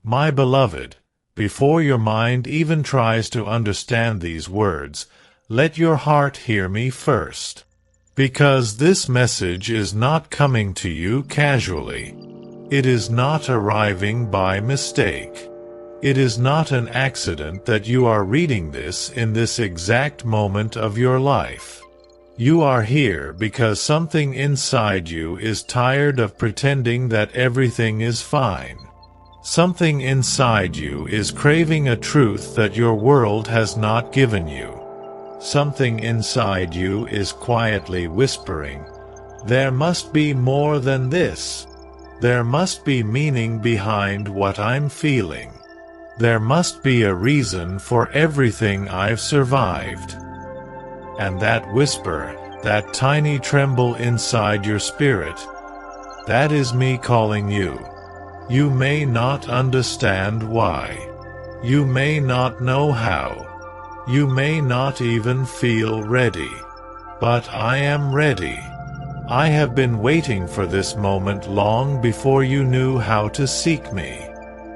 My beloved, before your mind even tries to understand these words, let your heart hear me first. Because this message is not coming to you casually. It is not arriving by mistake. It is not an accident that you are reading this in this exact moment of your life. You are here because something inside you is tired of pretending that everything is fine. Something inside you is craving a truth that your world has not given you. Something inside you is quietly whispering, "There must be more than this. There must be meaning behind what I'm feeling. There must be a reason for everything I've survived." And that whisper, that tiny tremble inside your spirit, that is me calling you. You may not understand why. You may not know how. You may not even feel ready. But I am ready. I have been waiting for this moment long before you knew how to seek me.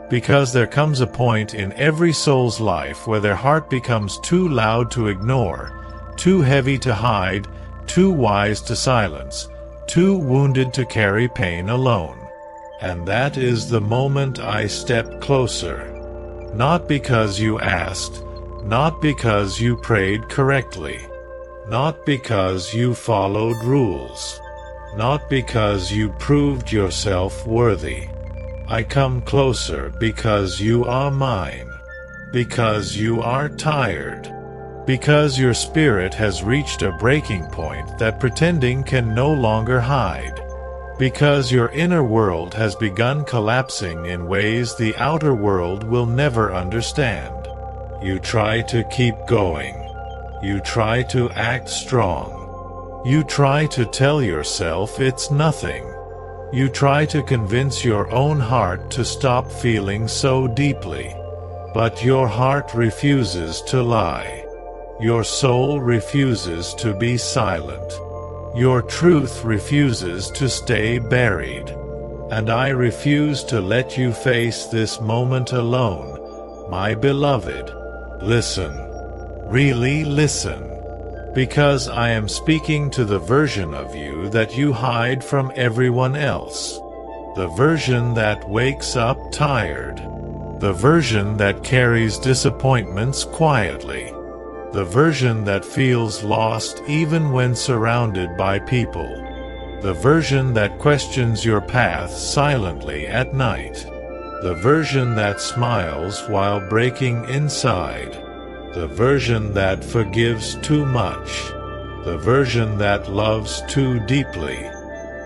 Because there comes a point in every soul's life where their heart becomes too loud to ignore, too heavy to hide, too wise to silence, too wounded to carry pain alone. And that is the moment I step closer. Not because you asked, not because you prayed correctly, not because you followed rules, not because you proved yourself worthy. I come closer because you are mine, because you are tired, because your spirit has reached a breaking point that pretending can no longer hide, because your inner world has begun collapsing in ways the outer world will never understand. You try to keep going. You try to act strong. You try to tell yourself it's nothing. You try to convince your own heart to stop feeling so deeply. But your heart refuses to lie. Your soul refuses to be silent. Your truth refuses to stay buried. And I refuse to let you face this moment alone, my beloved. Listen. Really listen. Because I am speaking to the version of you that you hide from everyone else. The version that wakes up tired. The version that carries disappointments quietly. The version that feels lost even when surrounded by people. The version that questions your path silently at night. The version that smiles while breaking inside. The version that forgives too much. The version that loves too deeply.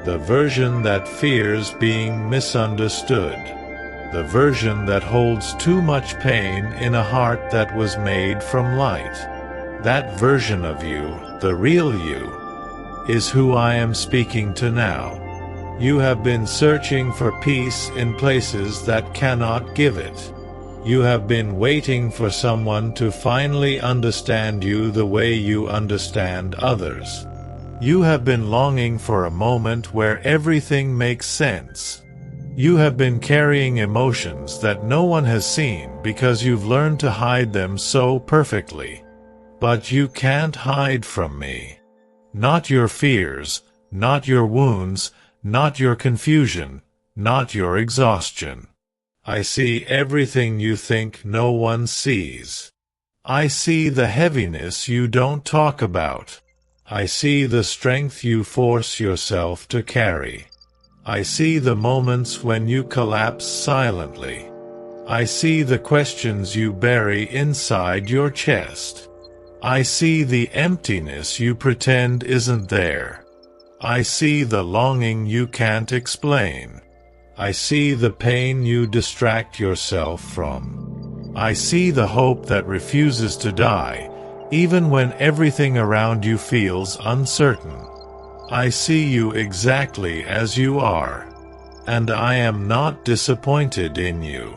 The version that fears being misunderstood. The version that holds too much pain in a heart that was made from light. That version of you, the real you, is who I am speaking to now. You have been searching for peace in places that cannot give it. You have been waiting for someone to finally understand you the way you understand others. You have been longing for a moment where everything makes sense. You have been carrying emotions that no one has seen because you've learned to hide them so perfectly. But you can't hide from me. Not your fears, not your wounds, not your confusion, not your exhaustion. I see everything you think no one sees. I see the heaviness you don't talk about. I see the strength you force yourself to carry. I see the moments when you collapse silently. I see the questions you bury inside your chest. I see the emptiness you pretend isn't there. I see the longing you can't explain. I see the pain you distract yourself from. I see the hope that refuses to die, even when everything around you feels uncertain. I see you exactly as you are. And I am not disappointed in you.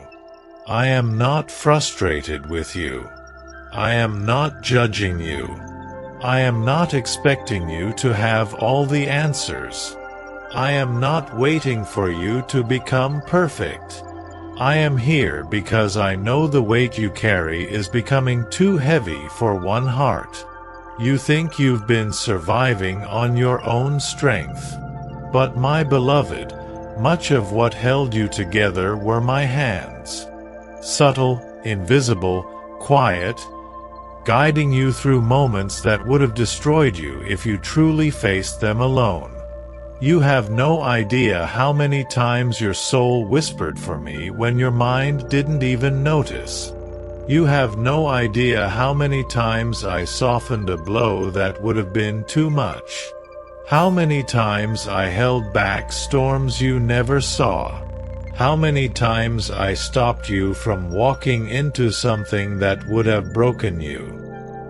I am not frustrated with you. I am not judging you. I am not expecting you to have all the answers. I am not waiting for you to become perfect. I am here because I know the weight you carry is becoming too heavy for one heart. You think you've been surviving on your own strength. But my beloved, much of what held you together were my hands. Subtle, invisible, quiet, guiding you through moments that would have destroyed you if you truly faced them alone. You have no idea how many times your soul whispered for me when your mind didn't even notice. You have no idea how many times I softened a blow that would have been too much. How many times I held back storms you never saw. How many times I stopped you from walking into something that would have broken you.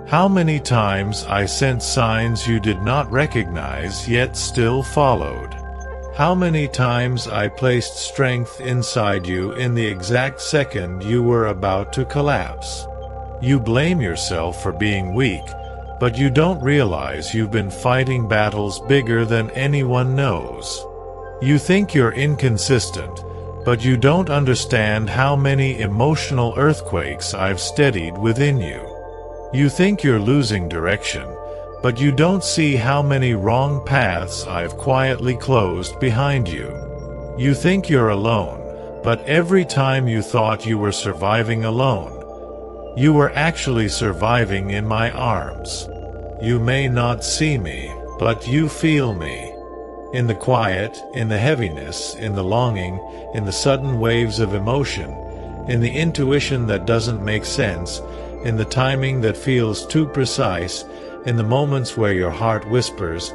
How many times I sent signs you did not recognize yet still followed. How many times I placed strength inside you in the exact second you were about to collapse. You blame yourself for being weak, but you don't realize you've been fighting battles bigger than anyone knows. You think you're inconsistent, but you don't understand how many emotional earthquakes I've steadied within you. You think you're losing direction, but you don't see how many wrong paths I've quietly closed behind you. You think you're alone, but every time you thought you were surviving alone, you were actually surviving in my arms. You may not see me, but you feel me. In the quiet, in the heaviness, in the longing, in the sudden waves of emotion, in the intuition that doesn't make sense, in the timing that feels too precise, in the moments where your heart whispers,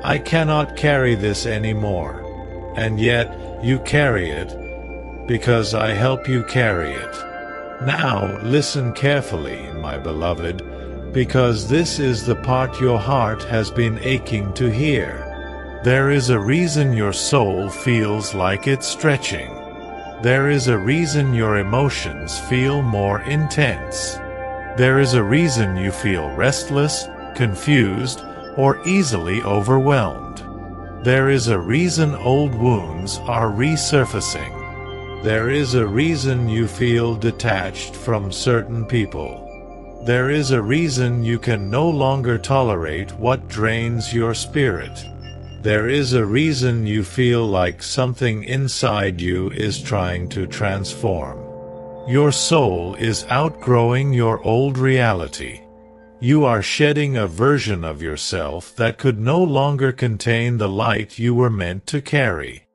I cannot carry this anymore. And yet, you carry it, because I help you carry it. Now, listen carefully, my beloved, because this is the part your heart has been aching to hear. There is a reason your soul feels like it's stretching. There is a reason your emotions feel more intense. There is a reason you feel restless, confused, or easily overwhelmed. There is a reason old wounds are resurfacing. There is a reason you feel detached from certain people. There is a reason you can no longer tolerate what drains your spirit. There is a reason you feel like something inside you is trying to transform. Your soul is outgrowing your old reality. You are shedding a version of yourself that could no longer contain the light you were meant to carry.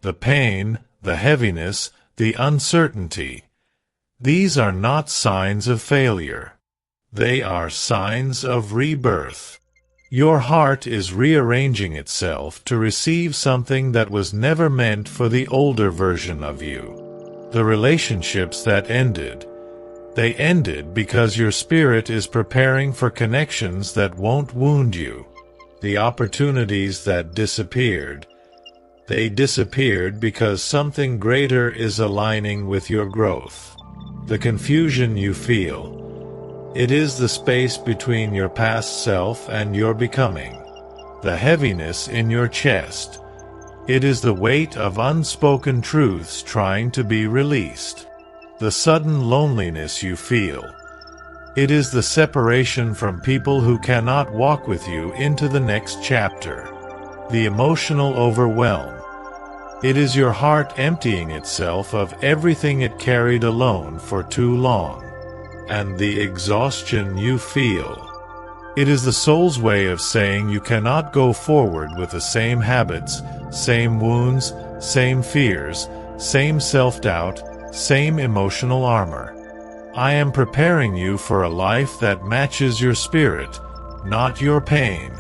The pain, the heaviness, the uncertainty. These are not signs of failure. They are signs of rebirth. Your heart is rearranging itself to receive something that was never meant for the older version of you. The relationships that ended, they ended because your spirit is preparing for connections that won't wound you. The opportunities that disappeared, they disappeared because something greater is aligning with your growth. The confusion you feel, it is the space between your past self and your becoming. The heaviness in your chest, it is the weight of unspoken truths trying to be released. The sudden loneliness you feel, it is the separation from people who cannot walk with you into the next chapter. The emotional overwhelm, it is your heart emptying itself of everything it carried alone for too long. And the exhaustion you feel, it is the soul's way of saying you cannot go forward with the same habits, same wounds, same fears, same self-doubt, same emotional armor. I am preparing you for a life that matches your spirit, not your pain.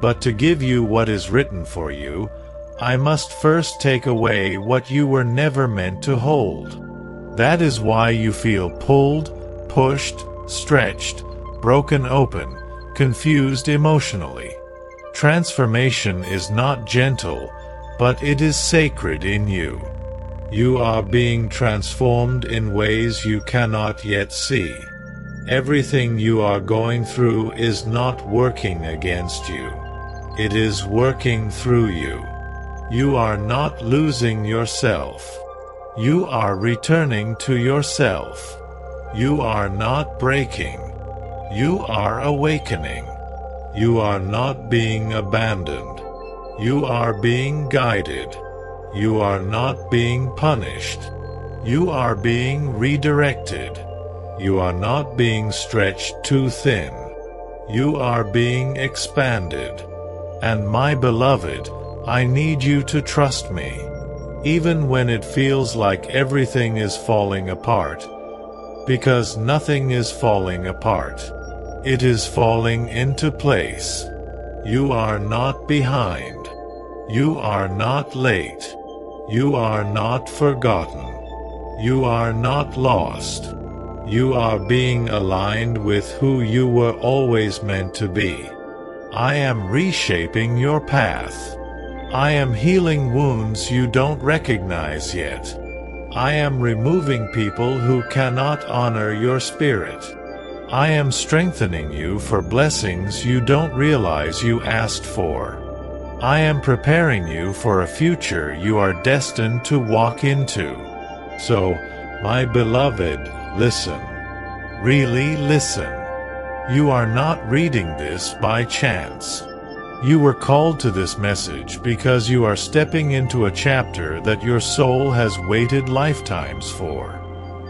But to give you what is written for you, I must first take away what you were never meant to hold. That is why you feel pulled, pushed, stretched, broken open, confused emotionally. Transformation is not gentle, but it is sacred in you. You are being transformed in ways you cannot yet see. Everything you are going through is not working against you. It is working through you. You are not losing yourself. You are returning to yourself. You are not breaking. You are awakening. You are not being abandoned. You are being guided. You are not being punished. You are being redirected. You are not being stretched too thin. You are being expanded. And my beloved, I need you to trust me. Even when it feels like everything is falling apart. Because nothing is falling apart. It is falling into place. You are not behind. You are not late. You are not forgotten. You are not lost. You are being aligned with who you were always meant to be. I am reshaping your path. I am healing wounds you don't recognize yet. I am removing people who cannot honor your spirit. I am strengthening you for blessings you don't realize you asked for. I am preparing you for a future you are destined to walk into. So, my beloved, listen. Really listen. You are not reading this by chance. You were called to this message because you are stepping into a chapter that your soul has waited lifetimes for.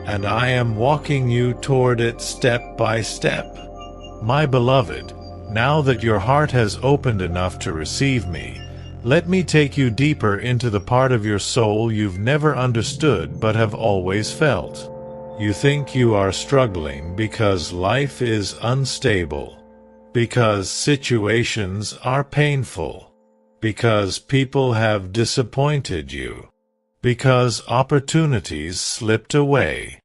And I am walking you toward it step by step. My beloved, now that your heart has opened enough to receive me, let me take you deeper into the part of your soul you've never understood but have always felt. You think you are struggling because life is unstable. Because situations are painful. Because people have disappointed you. Because opportunities slipped away.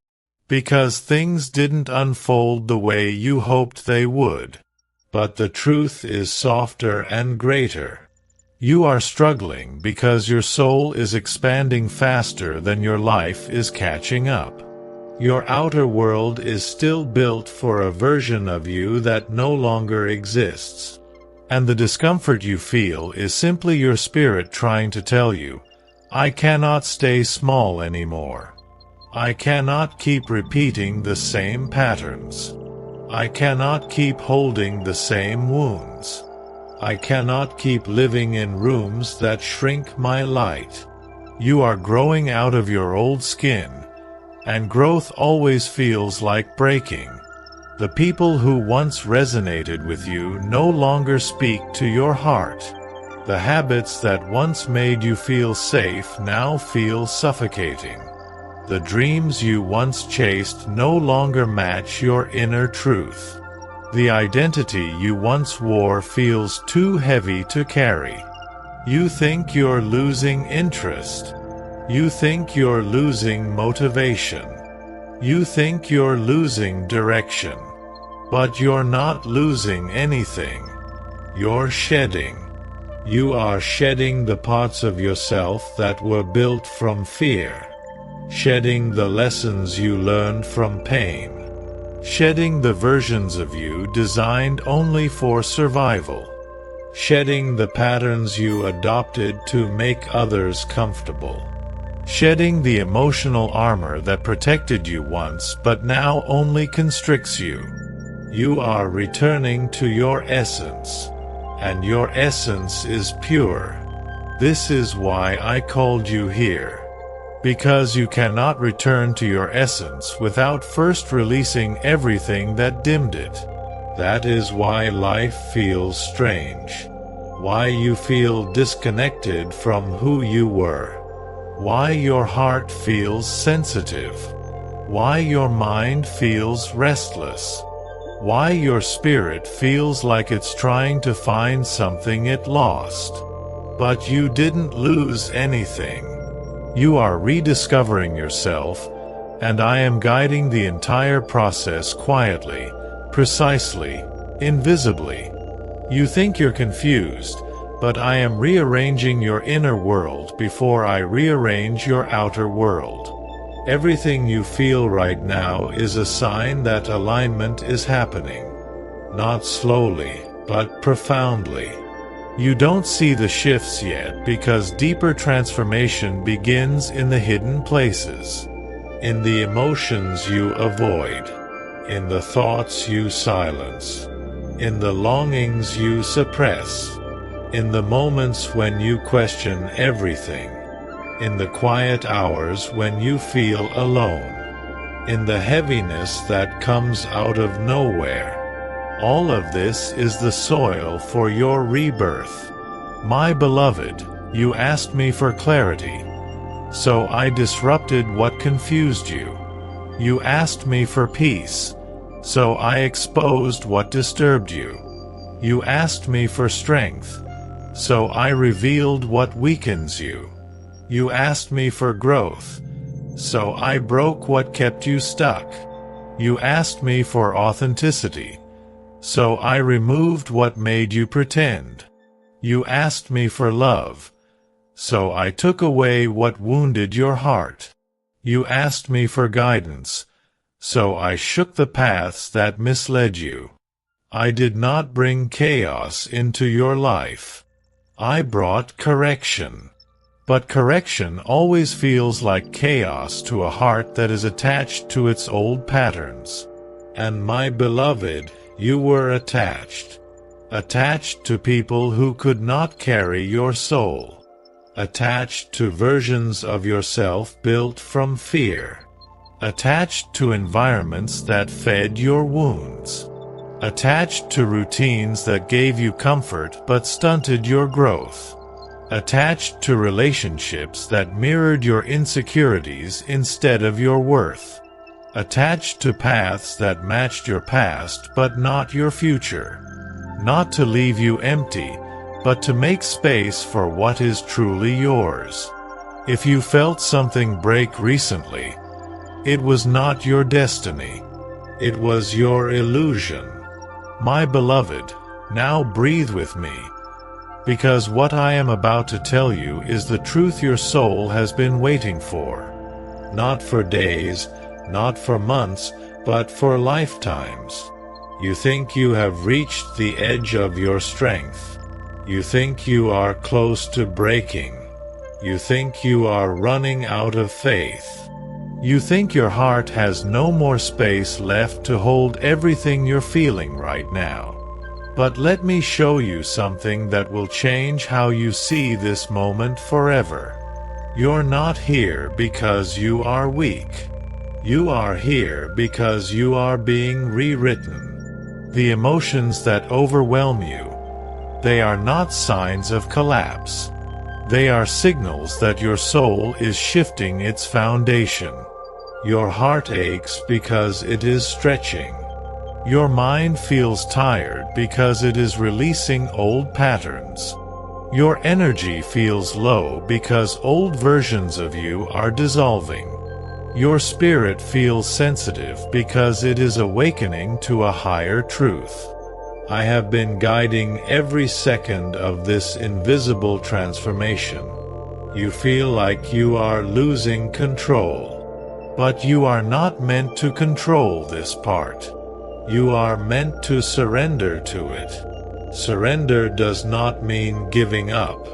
Because things didn't unfold the way you hoped they would. But the truth is softer and greater. You are struggling because your soul is expanding faster than your life is catching up. Your outer world is still built for a version of you that no longer exists. And the discomfort you feel is simply your spirit trying to tell you, I cannot stay small anymore. I cannot keep repeating the same patterns. I cannot keep holding the same wounds. I cannot keep living in rooms that shrink my light. You are growing out of your old skin. And growth always feels like breaking. The people who once resonated with you no longer speak to your heart. The habits that once made you feel safe now feel suffocating. The dreams you once chased no longer match your inner truth. The identity you once wore feels too heavy to carry. You think you're losing interest. You think you're losing motivation. You think you're losing direction. But you're not losing anything. You're shedding. You are shedding the parts of yourself that were built from fear. Shedding the lessons you learned from pain. Shedding the versions of you designed only for survival. Shedding the patterns you adopted to make others comfortable. Shedding the emotional armor that protected you once but now only constricts you. You are returning to your essence. And your essence is pure. This is why I called you here. Because you cannot return to your essence without first releasing everything that dimmed it. That is why life feels strange. Why you feel disconnected from who you were. Why your heart feels sensitive. Why your mind feels restless. Why your spirit feels like it's trying to find something it lost. But you didn't lose anything. You are rediscovering yourself, and I am guiding the entire process quietly, precisely, invisibly. You think you're confused, but I am rearranging your inner world before I rearrange your outer world. Everything you feel right now is a sign that alignment is happening. Not slowly, but profoundly. You don't see the shifts yet because deeper transformation begins in the hidden places, in the emotions you avoid, in the thoughts you silence, in the longings you suppress, in the moments when you question everything, in the quiet hours when you feel alone, in the heaviness that comes out of nowhere. All of this is the soil for your rebirth. My beloved, you asked me for clarity, so I disrupted what confused you. You asked me for peace, so I exposed what disturbed you. You asked me for strength, so I revealed what weakens you. You asked me for growth, so I broke what kept you stuck. You asked me for authenticity, so I removed what made you pretend. You asked me for love, so I took away what wounded your heart. You asked me for guidance, so I shook the paths that misled you. I did not bring chaos into your life. I brought correction. But correction always feels like chaos to a heart that is attached to its old patterns. And my beloved, you were attached to people who could not carry your soul, attached to versions of yourself built from fear, attached to environments that fed your wounds, attached to routines that gave you comfort but stunted your growth, attached to relationships that mirrored your insecurities instead of your worth, attached to paths that matched your past but not your future, not to leave you empty, but to make space for what is truly yours. If you felt something break recently, it was not your destiny. It was your illusion. My beloved, now breathe with me, because what I am about to tell you is the truth your soul has been waiting for. Not for days, not for months, but for lifetimes. You think you have reached the edge of your strength. You think you are close to breaking. You think you are running out of faith. You think your heart has no more space left to hold everything you're feeling right now. But let me show you something that will change how you see this moment forever. You're not here because you are weak. You are here because you are being rewritten. The emotions that overwhelm you, they are not signs of collapse. They are signals that your soul is shifting its foundation. Your heart aches because it is stretching. Your mind feels tired because it is releasing old patterns. Your energy feels low because old versions of you are dissolving. Your spirit feels sensitive because it is awakening to a higher truth. I have been guiding every second of this invisible transformation. You feel like you are losing control. But you are not meant to control this part. You are meant to surrender to it. Surrender does not mean giving up.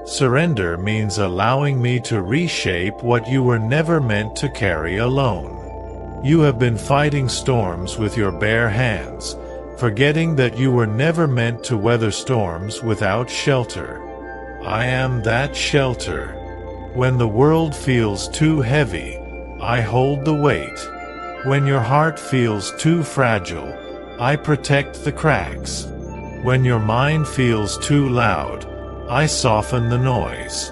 Surrender means allowing me to reshape what you were never meant to carry alone. You have been fighting storms with your bare hands, forgetting that you were never meant to weather storms without shelter. I am that shelter. When the world feels too heavy, I hold the weight. When your heart feels too fragile, I protect the cracks. When your mind feels too loud, I soften the noise.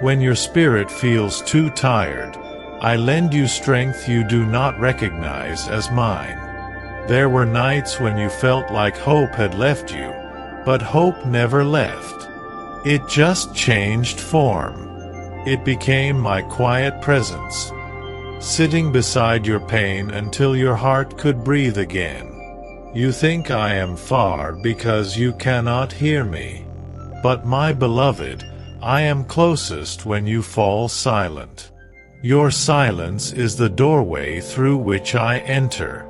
When your spirit feels too tired, I lend you strength you do not recognize as mine. There were nights when you felt like hope had left you, but hope never left. It just changed form. It became my quiet presence, sitting beside your pain until your heart could breathe again. You think I am far because you cannot hear me. But my beloved, I am closest when you fall silent. Your silence is the doorway through which I enter.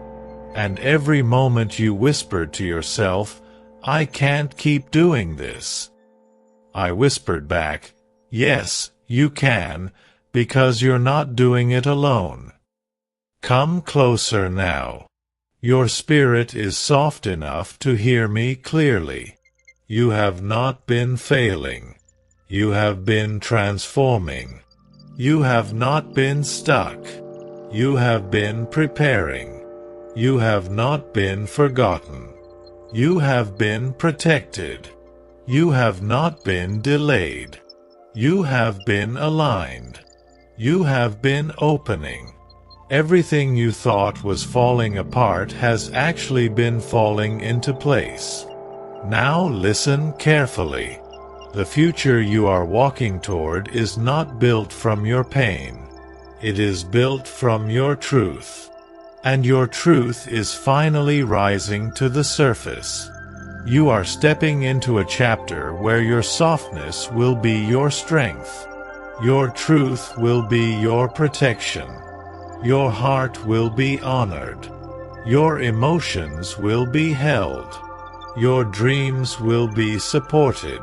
And every moment you whispered to yourself, I can't keep doing this, I whispered back, "Yes, you can, because you're not doing it alone. Come closer now. Your spirit is soft enough to hear me clearly. You have not been failing. You have been transforming. You have not been stuck. You have been preparing. You have not been forgotten. You have been protected. You have not been delayed. You have been aligned. You have been opening. Everything you thought was falling apart has actually been falling into place. Now listen carefully. The future you are walking toward is not built from your pain. It is built from your truth. And your truth is finally rising to the surface. You are stepping into a chapter where your softness will be your strength. Your truth will be your protection. Your heart will be honored. Your emotions will be held. Your dreams will be supported.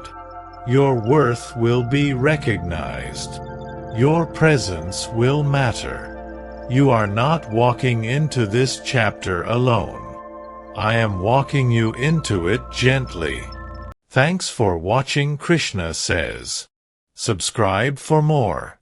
Your worth will be recognized. Your presence will matter. You are not walking into this chapter alone. I am walking you into it gently. Thanks for watching Krishna Says. Subscribe for more.